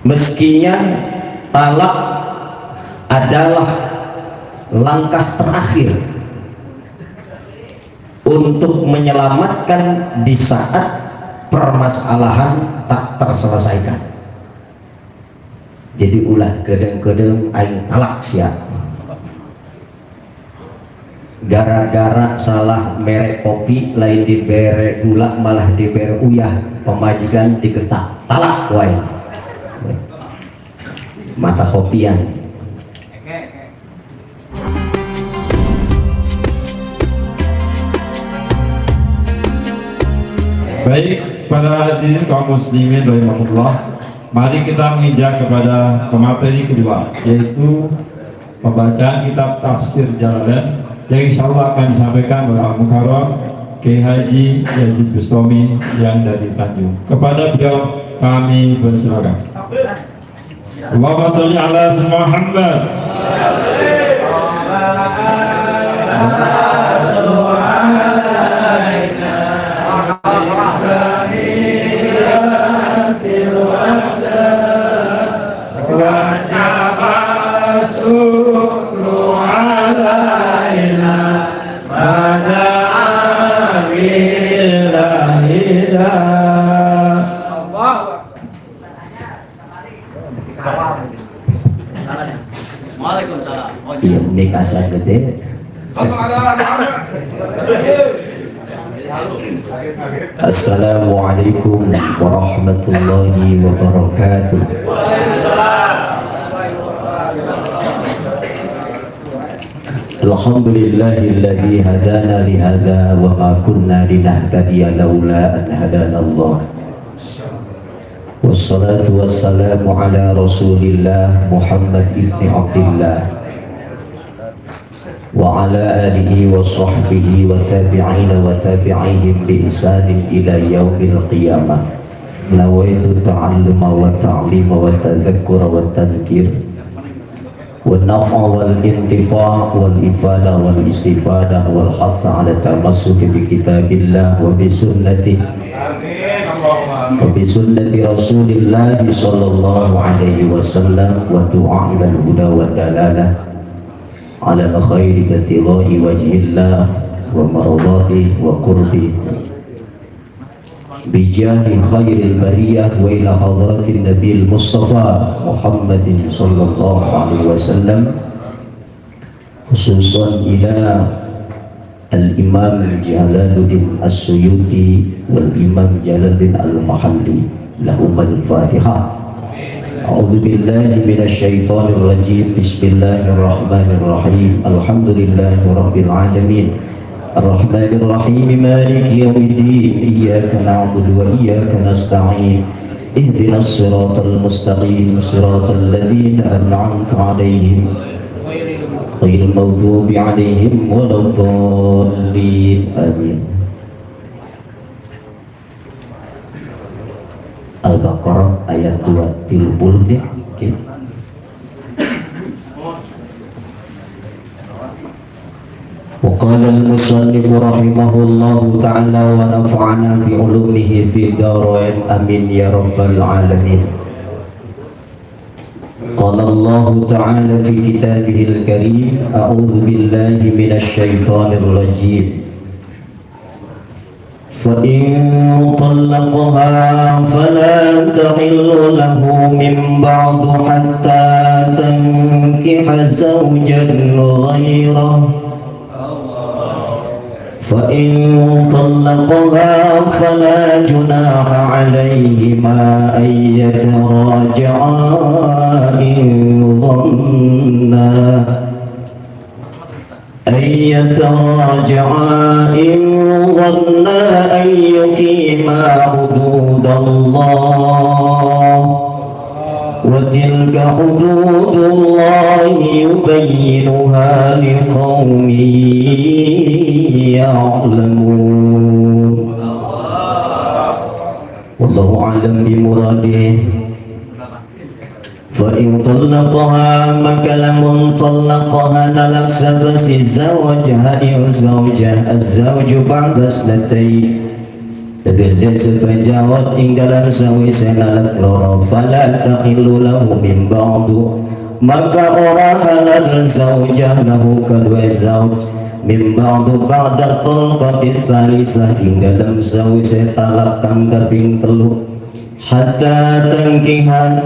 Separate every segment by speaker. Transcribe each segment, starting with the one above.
Speaker 1: Meskinya talak adalah langkah terakhir untuk menyelamatkan di saat permasalahan tak terselesaikan. Jadi ulah gedeng-gedeng aing talak sia gara-gara salah merek kopi lain dibere gula malah dibere uyah, pemajikan digetak talak wae mata kopian.
Speaker 2: Baik, para hadirin kaum muslimin rahimahullah, mari kita menginjak kepada materi kedua, yaitu pembacaan kitab tafsir Jalalain yang insya Allah akan disampaikan oleh Al-Mukarram Kiai Haji Yazid Bustami yang dari Tanjung. Kepada beliau kami bersilakan. Allahumma sholli ala sayyidina Muhammad.
Speaker 1: Iya, ini kasar gede. Assalamualaikum warahmatullahi wabarakatuh. Alhamdulillahilladzi hadana li hadza wa ma kunna linahtadiya laula an hadana Allah. Wassalatu wassalamu ala Rasulillah Muhammad ibn Abdillah wa ala alihi wa sahbihi wa tabi'ina wa tabi'ihim bi ihsanin ila yaumil qiyamah. Nawaitu ta'alluma wa ta'lima wa tadhakkura wa tadhkir wa naf'a wal intifa' wal ifada wal istifada wal hassa ala tamassuki bi kitabillah wa bi sunnati wa bi sunnati Rasulillah sallallahu alaihi wasallam wa du'a ila al-huda wa dalalah ala al-khairi batighai wajhillah wa maradati wa qurbi bijahi khairil bariyah wa ila hadratin nabil mustafa Muhammadin sallallahu alaihi wasallam, khususan ila al-imam Jalaluddin As-Suyuti wal imam Jalaluddin Al-Mahalli, lahum al-Fatihah. A'udzu billahi minasy syaithanir rajim. Bismillahirrahmanirrahim. Alhamdulillahi rabbil alamin. Ar-Rahmanir Rahim. Maliki yaumiddin. Iyyaka na'budu wa iyyaka nasta'in. Ihdinas siratal mustaqim. Siratal ladzina an'amta 'alaihim ghairil maghdubi 'alaihim waladdallin. Amin. Al-Baqarah ayat 20 deh. Okay. وقال المصنف رحمه الله تعالى ونفعنا بعلومه في الدارين آمين يا رب العالمين. قال الله تعالى في كتابه الكريم أعوذ بالله من الشيطان الرجيم فإن طلقها فلا تحل له من بعد حتى تنكح زوجا غيره فإن طلقها فلا جناح عليهما أن يتراجعا إن ظنا أن يقيما حدود الله وتلك حدود الله يبينها لقوم يعلمون والله أعلم بمراده. فإن طلقها maka lamun طلقها nalak sabasi zawajha ing zawjah az-zawju ba'da sanatayn tegese sepejawat ing dalam sawi senalak loro fala takhillu lahu min ba'du maka ora halal zaujah lahu kadua zauj min ba'du ba'da talqati salisah ing dalam sawi setalak kang kaping telu hatta tangkiha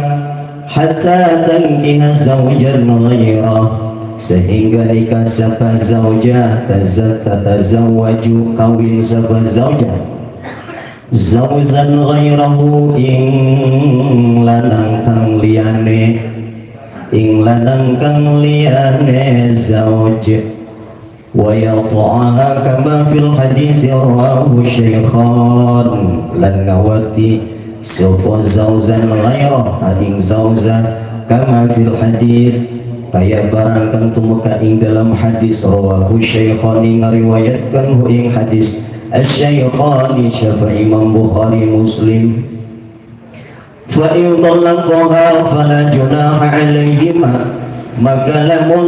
Speaker 1: zaujan ghairah sehingga nikah sapa zaujah tazawwaju kawin sapa zaujah zauzan ghairahu ing lanang kang liyane zauj wa yata'aha kama fil hadis rawahu syaikhan lan ngawati sapa zauzan ghairah ing zauza kama fil hadis kaya barang kang tumuka ing dalam hadis rawahu syaikhan ngariwayatkan hu ing hadis Asy-Syaikhani Syafi'i Imam Bukhari Muslim fa in talaqaha fala junaha alaihima maka lamun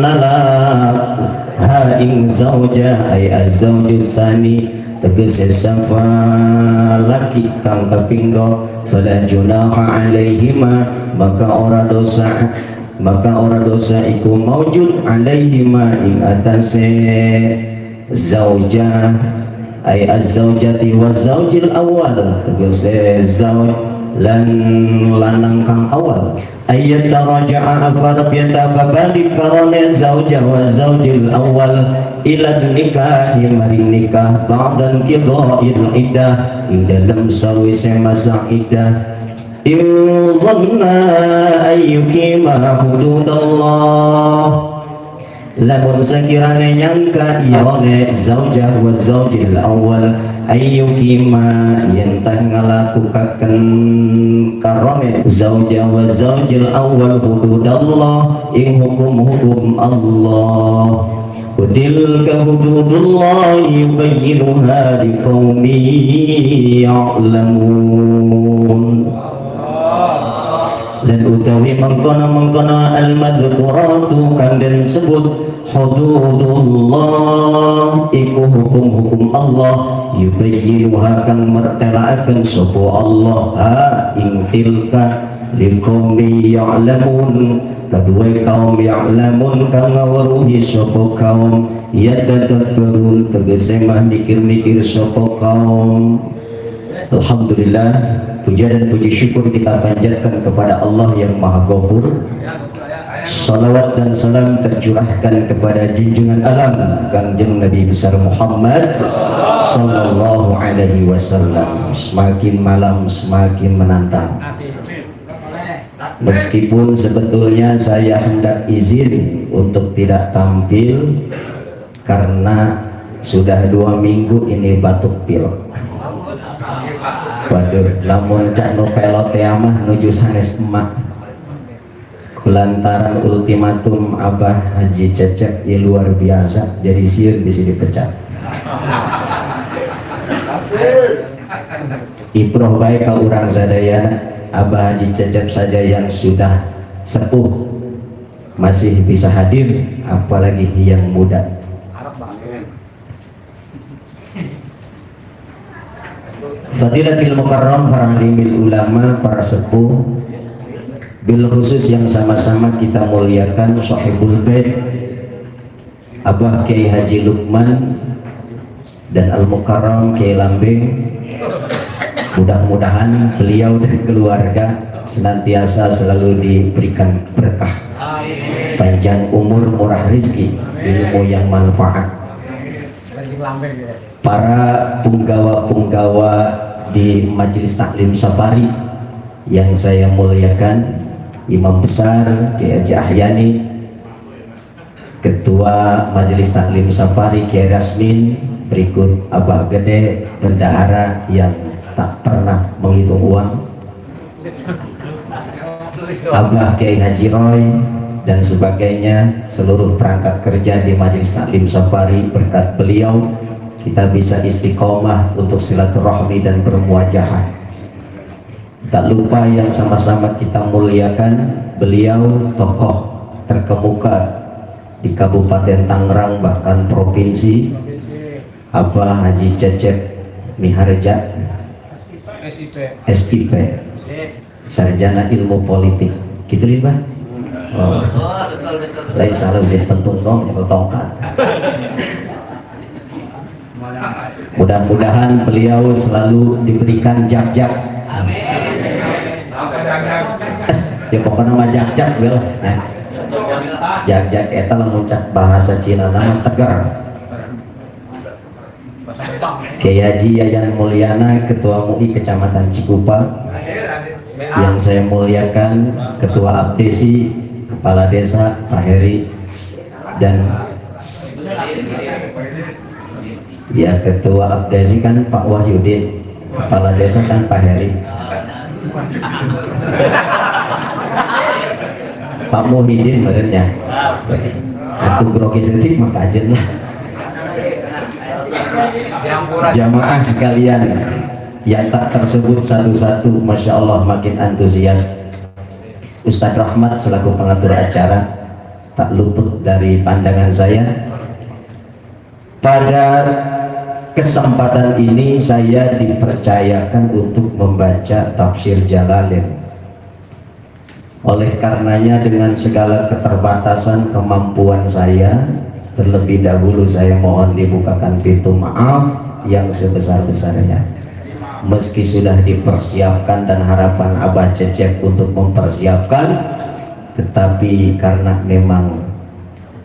Speaker 1: nalak ha ing zauja ay az-zauju tsani tegese safa laki kang kapindho fala junaha alaihima maka ora dosa iku maujud alaihima ing atase zaujah ay az-zaujati wa zaujil awal tegese zauj lan lanang kang awal ayat taraja'a afarab yatababalik karone zaujah wa zaujil awal ila nikah maring nikah ba'dan qida'il iddah ing dalam sawise masa iddah in dhanna ayyukima hududallah lamun sekirane nyangka ione zaujah wa zaujil awal ayyukima yen tah ngalakukaken karone zaujah wa zaujil awal hududallah ing hukum-hukum Allah tilka hududullah yubayyinuha liqaumin ya'lamun dan utawi mengkono al-madhkuratu kang den sebut hududullah iku hukum-hukum Allah yubayyinuha kang mertelaaken sapa Allah ha ing tilka liqaumi ya'lamun kadue kaum ya'lamun kang ngawruhi sapa kaum yatadabbarun tegese mah mikir-mikir sapa kaum. Alhamdulillah, puja dan puji syukur kita panjatkan kepada Allah yang Maha Ghafur. Salawat dan salam tercurahkan kepada junjungan alam Kanjeng Nabi besar Muhammad sallallahu alaihi wasallam. Semakin malam semakin menantang. Meskipun sebetulnya saya hendak izin untuk tidak tampil karena sudah 2 minggu ini batuk pilek. Waduh, lamun cak no pelot mah nuju sanes emak kulantaran ultimatum Abah Haji Cecep ya luar biasa jadi sieun bisa dipecat. Iproh baik ka urang sadayana Abah Haji Cecep saja yang sudah sepuh masih bisa hadir apalagi yang muda. Fadilatil Mukarram, para alimil ulama, para sepuh, bil khusus yang sama-sama kita muliakan Sahibul Bait Abah Kiai Haji Lukman dan Al-Mukarram Kiai Lambeng. Mudah-mudahan beliau dan keluarga senantiasa selalu diberikan berkah, panjang umur, murah rezeki, ilmu yang manfaat. Para punggawa-punggawa di Majelis Taklim Safari yang saya muliakan, Imam Besar Kiai Haji Ahyani, Ketua Majelis Taklim Safari Kiai Rasmin, berikut Abah Gede bendahara yang tak pernah menghitung uang, Abah Kiai Haji Roy dan sebagainya, seluruh perangkat kerja di Majelis Taklim Safari. Berkat beliau kita bisa istiqomah untuk silaturahmi dan bermuajahat. Tak lupa yang sama-sama kita muliakan, beliau tokoh terkemuka di Kabupaten Tangerang bahkan provinsi, Abah Haji Cecep Miharja SIP Sarjana Ilmu Politik gitu nih Bang. Oh. Lain salah udah pentung dong nyekel tongkat. Mudah-mudahan beliau selalu diberikan jak-jak. Ya pokoknya mah jak-jak ya. Jak-jak eta lamun cak bahasa Cina nama tegar. Kiai Haji Yayan Mulyana, Ketua MUI Kecamatan Cikupa, yang saya muliakan Ketua Abdesi, Kepala Desa Pak Heri, dan ya Ketua Abdesi kan Pak Wahyudin, Kepala Desa kan Pak Heri, Pak Muhyiddin merenya, atau grogi setik maka aja lah. Jamaah sekalian yang tak tersebut satu-satu, Masya Allah makin antusias. Ustadz Rahmat selaku pengatur acara tak luput dari pandangan saya. Pada kesempatan ini saya dipercayakan untuk membaca tafsir Jalalain. Oleh karenanya dengan segala keterbatasan kemampuan saya, terlebih dahulu saya mohon dibukakan pintu maaf yang sebesar-besarnya. Meski sudah dipersiapkan dan harapan Abah Cecep untuk mempersiapkan, tetapi karena memang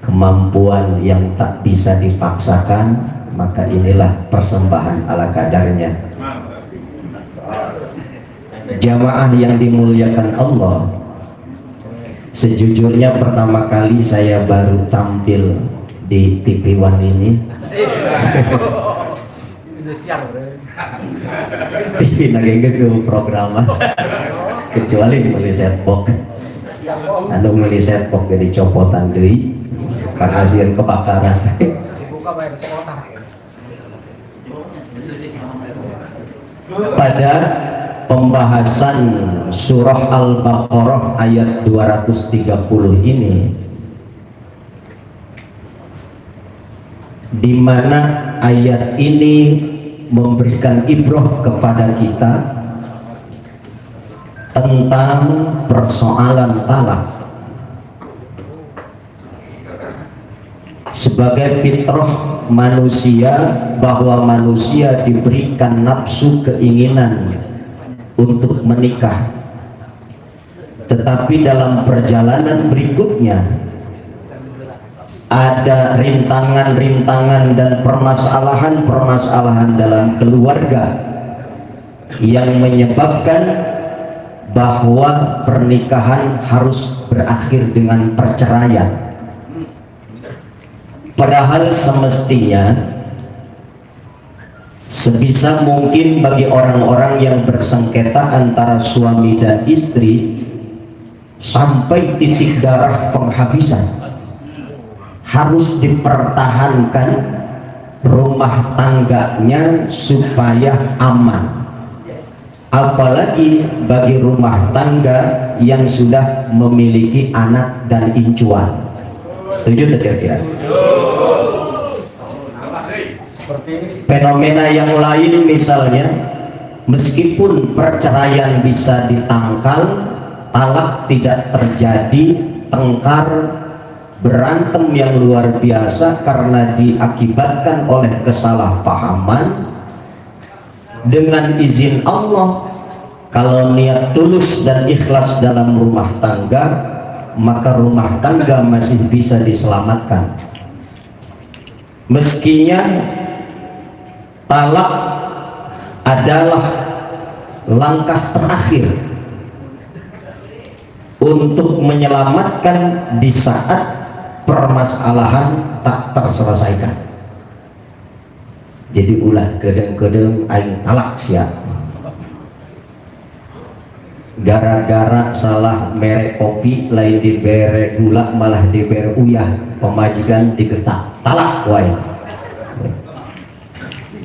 Speaker 1: kemampuan yang tak bisa dipaksakan, maka inilah persembahan ala kadarnya. Jamaah yang dimuliakan Allah, sejujurnya pertama kali saya baru tampil di TV One ini. TV nagengges ke program kecuali beli setbox. Anu beli setbox jadi copotan deui karena sieun kebakaran. Pada pembahasan surah Al-Baqarah ayat 230 ini, di mana ayat ini memberikan ibrah kepada kita tentang persoalan talak. Sebagai fitrah manusia, bahwa manusia diberikan nafsu keinginan untuk menikah, tetapi dalam perjalanan berikutnya ada rintangan-rintangan dan permasalahan-permasalahan dalam keluarga yang menyebabkan bahwa pernikahan harus berakhir dengan perceraian. Padahal semestinya sebisa mungkin bagi orang-orang yang bersengketa antara suami dan istri sampai titik darah penghabisan, harus dipertahankan rumah tangganya supaya aman. Apalagi bagi rumah tangga yang sudah memiliki anak dan incuan. Setuju kira-kira? Fenomena yang lain misalnya, meskipun perceraian bisa ditangkal, talak tidak terjadi, tengkar, berantem yang luar biasa karena diakibatkan oleh kesalahpahaman. Dengan izin Allah, kalau niat tulus dan ikhlas dalam rumah tangga, maka rumah tangga masih bisa diselamatkan. Meskinya talak adalah langkah terakhir untuk menyelamatkan di saat permasalahan tak terselesaikan. Jadi ulah kedeng-kedeng aing talak sia, gara-gara salah merek kopi lain dibere gula malah dibere uyah, pemajikan digetak talak wae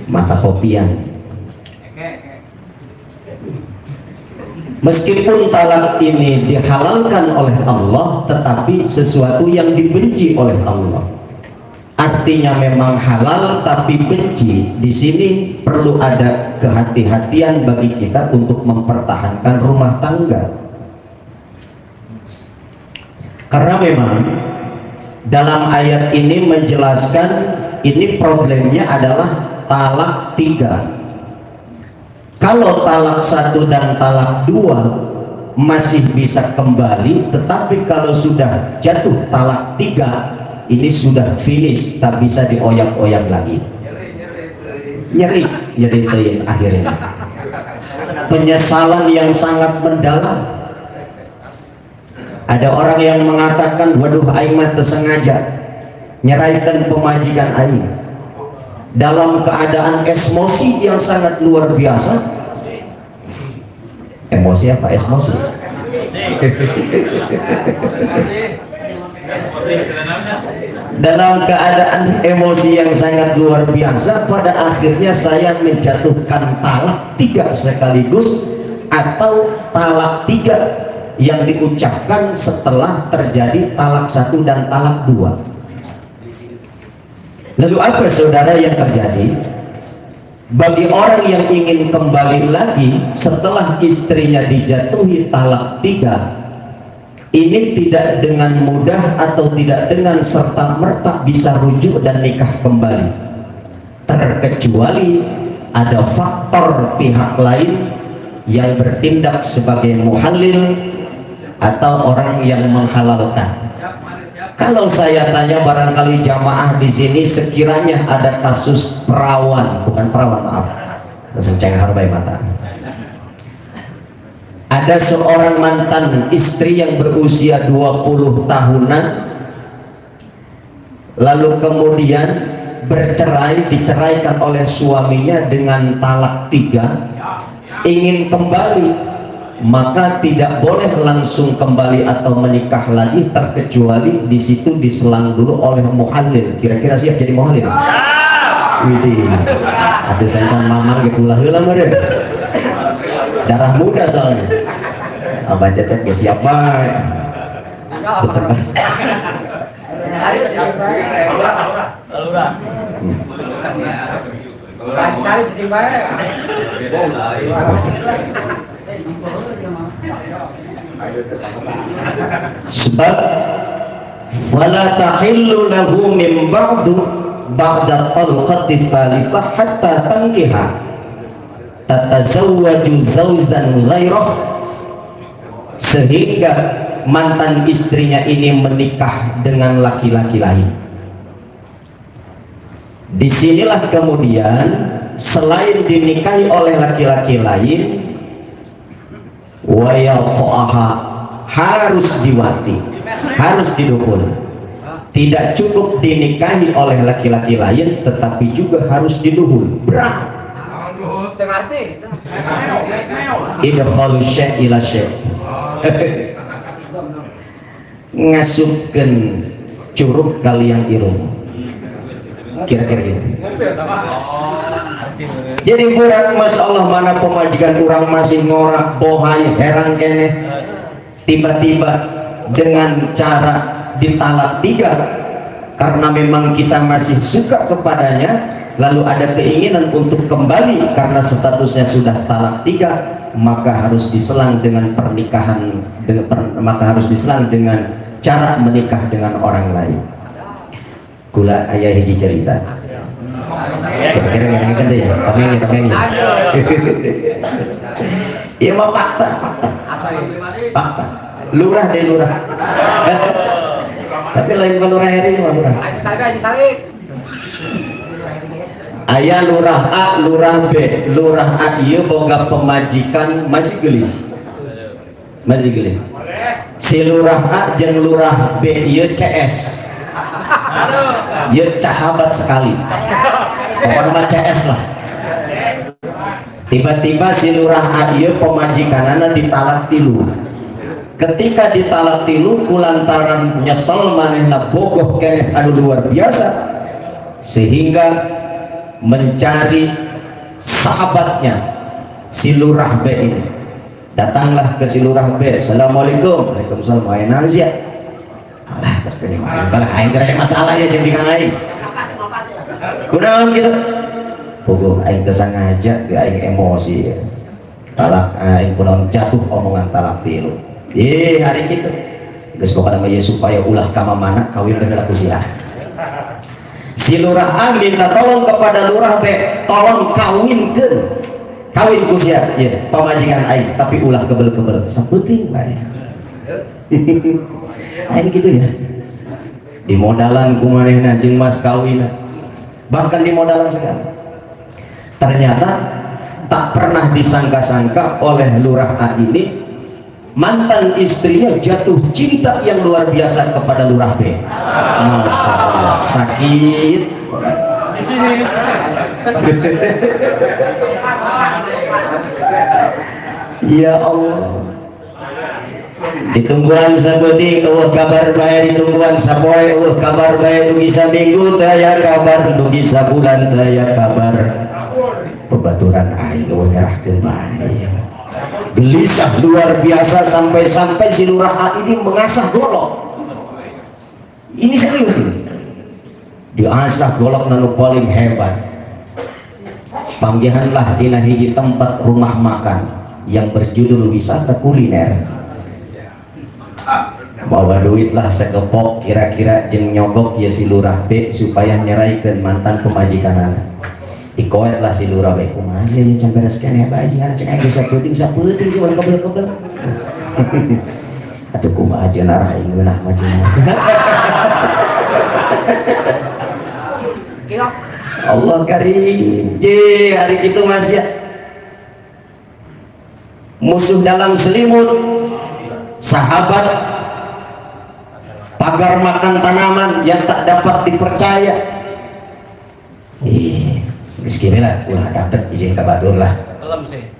Speaker 1: mata kopian. Meskipun talak ini dihalalkan oleh Allah, tetapi sesuatu yang dibenci oleh Allah. artinya memang halal tapi benci. Di sini perlu ada kehati-hatian bagi kita untuk mempertahankan rumah tangga. Karena memang dalam ayat ini menjelaskan ini problemnya adalah talak 3. Kalau talak 1 dan talak 2 masih bisa kembali, tetapi kalau sudah jatuh talak 3 ini sudah finish, tak bisa dioyak-oyak lagi. Nyeri akhirnya. Penyesalan yang sangat mendalam. Ada orang yang mengatakan, waduh aing mah tersengaja nyeraikan pemajikan aing dalam keadaan emosi yang sangat luar biasa. Emosi apa? Emosi. Dalam keadaan emosi yang sangat luar biasa, pada akhirnya saya menjatuhkan talak 3 sekaligus, atau talak 3 yang diucapkan setelah terjadi talak 1 dan talak 2. Lalu apa saudara yang terjadi? Bagi orang yang ingin kembali lagi setelah istrinya dijatuhi talak 3, ini tidak dengan mudah atau tidak dengan serta-merta bisa rujuk dan nikah kembali, terkecuali ada faktor pihak lain yang bertindak sebagai muhallil atau orang yang menghalalkan. Kalau saya tanya barangkali jamaah di sini, sekiranya ada kasus perawan, bukan perawan, maaf, langsung cenghar bayi mata. Ada seorang mantan istri yang berusia 20 tahunan, lalu kemudian diceraikan oleh suaminya dengan talak 3, ingin kembali, maka tidak boleh langsung kembali atau menikah lagi, terkecuali di situ diselang dulu oleh muhallil. Kira-kira siap jadi muhallil? Widih, ada sengkang mamang gitu lah meren. Darah muda soalnya. Abah cecet ke siapa? Sebab wala tahillu lahu min ba'du ba'da talqati tsalitsah hatta tankiha tatazawwaju zawzan ghairah, sehingga mantan istrinya ini menikah dengan laki-laki lain. Disinilah kemudian selain dinikahi oleh laki-laki lain, wa yaqaha, harus diwati, harus didukul. Tidak cukup dinikahi oleh laki-laki lain, tetapi juga harus diduhul. Berat. Idkhalu syai' ila syai'. Ngasupkeun curug kalian irung. Kira-kira gitu. Jadi berat, masya Allah, mana pemajikan orang masih ngorak bohai, heran kene, tiba-tiba dengan cara ditalak 3 karena memang kita masih suka kepadanya, lalu ada keinginan untuk kembali karena statusnya sudah talak 3, maka harus diselang dengan pernikahan, maka harus diselang dengan cara menikah dengan orang lain. Kula ayah hiji cerita. Kira-kira yang kan ya, pamengin. Iya mah fakta. Lurah deh lurah. Tapi lain lurah hari mah lurah. Ayah lurah A, lurah B. Lurah A ieu boga pemajikan masih gelis. Si lurah A jeung lurah B ieu CS. Ya sahabat sekali, pokoknya CS lah. Tiba-tiba si lurah ieu pemajikanana ditalak 3. Ketika ditalak 3 kulantaran nyesel manehna bogoh keneh anu luar biasa, sehingga mencari sahabatnya si lurah B ini. Datanglah ke si lurah B. Assalamualaikum. Waalaikumsalam. Ayeuna sih. Alah, terus kalau aing ada masalah ya jeung bikang aing. Kunaon gitu. Puguh aing teu sangaja ge aing emosi. Talak aing kunaon jatuh omongan talak tilu. Hari kitu. Geus pokona mah supaya ulah ka mamana kawin bener aku sia. Si lurah A minta tolong kepada lurah B, tolong kawin ku sia ya, pamajikan aing tapi ulah kebel-kebel saputing bae. Aing gitu ya. Di modalan ku manehna jeung mas kawin. Bahkan di modalan segala. Ternyata tak pernah disangka-sangka oleh lurah A ini mantan istrinya jatuh cinta yang luar biasa kepada lurah B. Masya Allah, sakit. Di sini. Ya Allah. Ditungguan sabuting kabar bae, ditungguan sapoe kabar bae, dugi saminggu taya kabar, dugi sabulan taya kabar. Pebaturan aing nyerahkeun bae. Gelisah luar biasa sampai-sampai si lurah A ini mengasah golok. Ini serius. Diasah golok nanu paling hebat. Panggihanlah dina hiji tempat rumah makan yang berjudul wisata kuliner. Bawa duit lah sekepok kira-kira jeung nyogok ya si lurah B supaya nyeraikeun mantan pemajikanana. Dikoet lah si lurah B kumaha ya can beres keneh bae jangan cek aya saputing sih urang kebel-kebel. Atuh kumaha jeung arah aing ngeunah mah Allah karim. Hari itu masih musuh dalam selimut, sahabat, pagar makan tanaman yang tak dapat dipercaya. Sekiranya ulah dapet izin ke batur lah. Belum sih.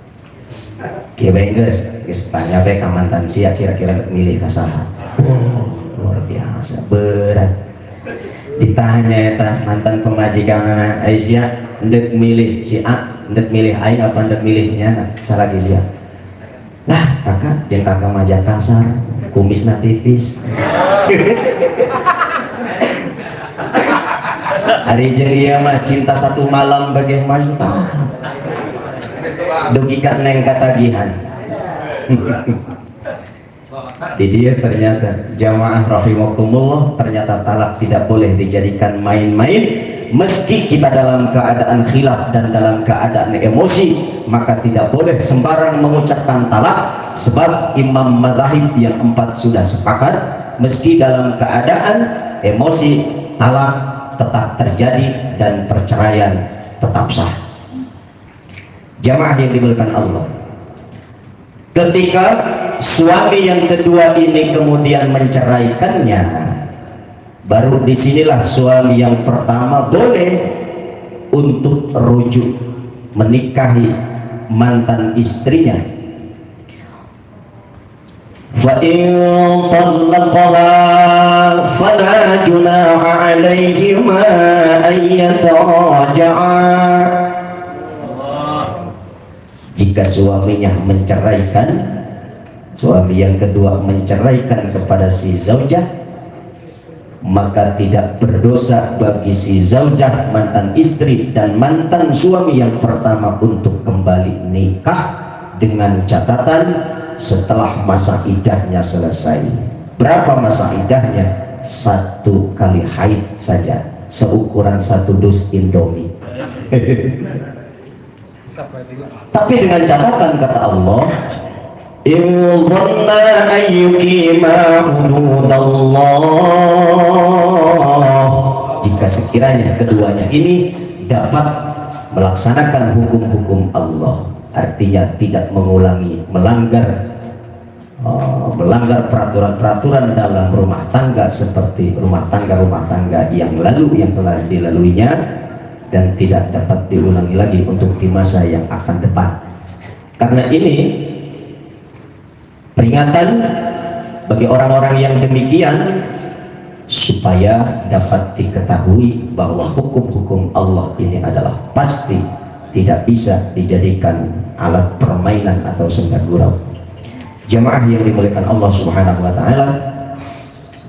Speaker 1: Kia bengges, tanya baik mantan sia kira-kira milih kasaha. Luar biasa, berat. Ditanya eta mantan pemajikan Aisyah, ndek milih si A, ndek milih aing apa ndek milihnya salagi sia. Lah kakak, jeung kakak majak kasar, kumisna tipis. Hari jeung ieu mah cinta satu malam bagi mantap. Dugi ka neng katagihan. Di dia ternyata jamaah rahimakumullah, ternyata talak tidak boleh dijadikan main-main. Meski kita dalam keadaan khilaf dan dalam keadaan emosi, maka tidak boleh sembarang mengucapkan talak, sebab imam mazahib yang 4 sudah sepakat meski dalam keadaan emosi talak tetap terjadi dan perceraian tetap sah. Jamaah yang dimuliakan Allah, ketika suami yang kedua ini kemudian menceraikannya, baru disinilah suami yang pertama boleh untuk rujuk menikahi mantan istrinya. فَإِن طَلَّقَهَا فَلَا جُنَاحَ عَلَيْهِمَا أَن يَتَرَاجَعَا. Jika suaminya menceraikan, suami yang kedua menceraikan kepada si zaujah, maka tidak berdosa bagi si zaujah mantan istri dan mantan suami yang pertama untuk kembali nikah, dengan catatan setelah masa idahnya selesai. Berapa masa idahnya? 1 kali haid saja, seukuran 1 dus Indomie. Tapi dengan catatan kata Allah, "Idhanna ayyukima hududallah." Jika sekiranya keduanya ini dapat melaksanakan hukum-hukum Allah, artinya tidak mengulangi melanggar peraturan-peraturan dalam rumah tangga seperti rumah tangga yang telah dilaluinya, dan tidak dapat diulangi lagi untuk di masa yang akan depan. Karena ini peringatan bagi orang-orang yang demikian, supaya dapat diketahui bahwa hukum-hukum Allah ini adalah pasti tidak bisa dijadikan alat permainan atau senda gurau. Jamaah yang dimuliakan Allah Subhanahu wa taala,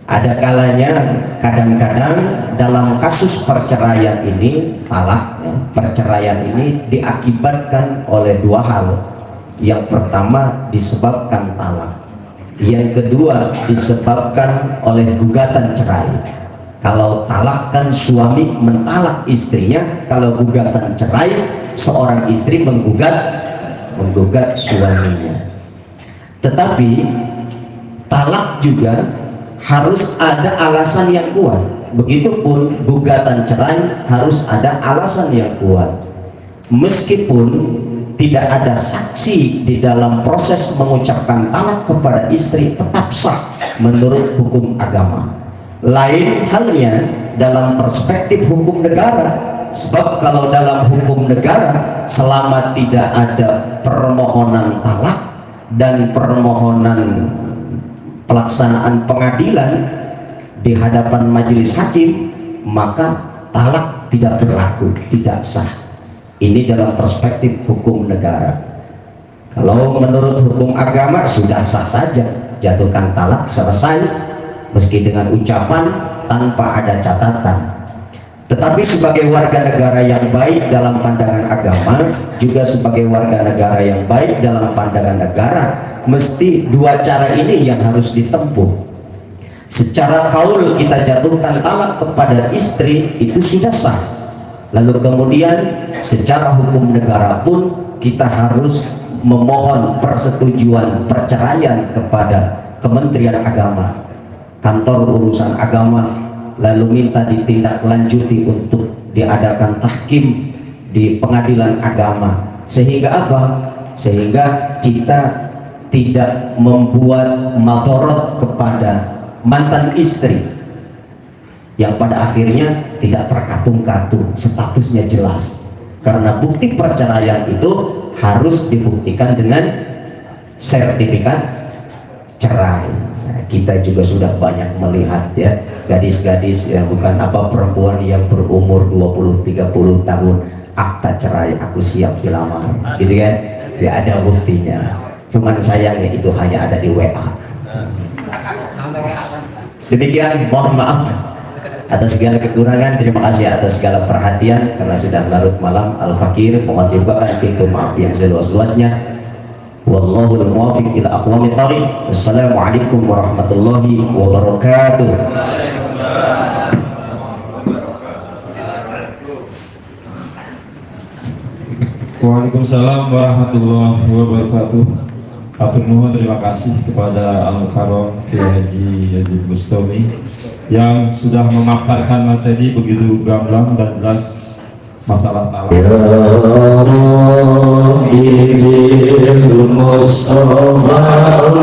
Speaker 1: Ada kalanya kadang-kadang dalam kasus perceraian ini, talak ya, perceraian ini diakibatkan oleh dua hal. Yang pertama disebabkan talak, yang kedua disebabkan oleh gugatan cerai. Kalau talak kan suami mentalak istrinya, kalau gugatan cerai seorang istri menggugat suaminya. Tetapi talak juga harus ada alasan yang kuat. Begitupun gugatan cerai harus ada alasan yang kuat. Meskipun tidak ada saksi di dalam proses mengucapkan talak kepada istri, tetap sah menurut hukum agama. Lain halnya dalam perspektif hukum negara. Sebab kalau dalam hukum negara, selama tidak ada permohonan talak dan permohonan pelaksanaan pengadilan di hadapan majelis hakim, maka talak tidak berlaku, tidak sah. Ini dalam perspektif hukum negara. Kalau menurut hukum agama sudah sah saja, jatuhkan talak selesai, meski dengan ucapan tanpa ada catatan. Tetapi sebagai warga negara yang baik dalam pandangan agama, juga sebagai warga negara yang baik dalam pandangan negara, mesti dua cara ini yang harus ditempuh. Secara kaul kita jatuhkan talak kepada istri, itu sudah sah. Lalu kemudian secara hukum negara pun kita harus memohon persetujuan perceraian kepada Kementerian Agama, kantor urusan agama, lalu minta ditindaklanjuti untuk diadakan tahkim di pengadilan agama. Sehingga apa? Sehingga kita tidak membuat madorot kepada mantan istri yang pada akhirnya tidak terkatung-katung, statusnya jelas. Karena bukti perceraian itu harus dibuktikan dengan sertifikat cerai. Nah, kita juga sudah banyak melihat ya gadis-gadis ya, bukan apa, perempuan yang berumur 20-30 tahun, akta cerai aku siap dilamar, gitu kan? Tidak ada buktinya. Cuman sayangnya itu hanya ada di WA. Demikian, mohon maaf atas segala kekurangan. Terima kasih atas segala perhatian. Karena sudah larut malam, Al-Fakir mohon dibukakan pintu maaf yang seluas-luasnya. Wallahul muwaffiq ila aqwamit thoriq. Wassalamualaikum warahmatullahi wabarakatuh.
Speaker 2: Waalaikumsalam warahmatullahi wabarakatuh. Atur nuhun, terima kasih kepada Al-Mukarram Kiai Haji Yazid Bustami yang sudah memaparkan materi begitu gamblang dan jelas masalah talak.
Speaker 1: Ya Rabbi bil Mustafa Allah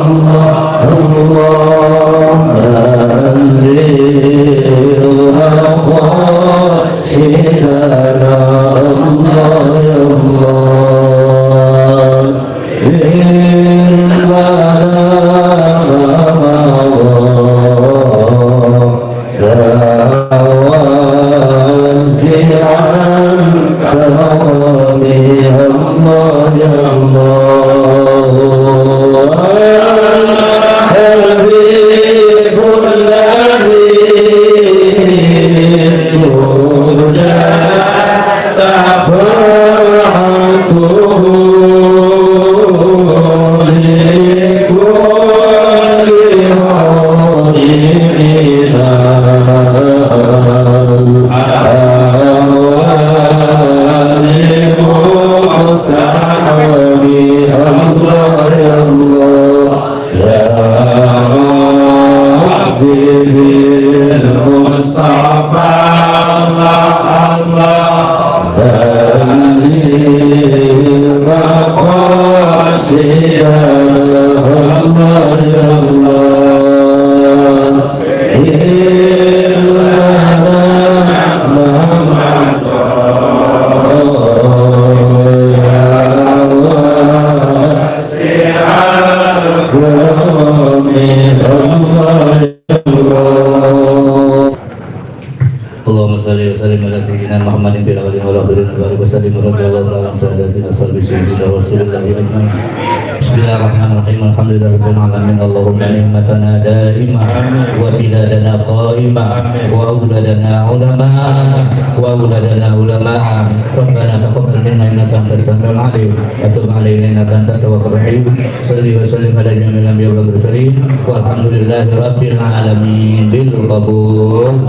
Speaker 1: Bismillahirrahmanirrahim. Alhamdulillahirabbil alamin. Allahumma ni'matana daima wa biladana qaima wa auladana ulama wa auladana ulama. Rabbana taqabbal minna innaka antas samiul alim wa tub alaina innaka antat tawwabur rahim. Shalli wa sallim ala nabiyyina wal mursalin walhamdulillahi rabbil alamin bil qabul.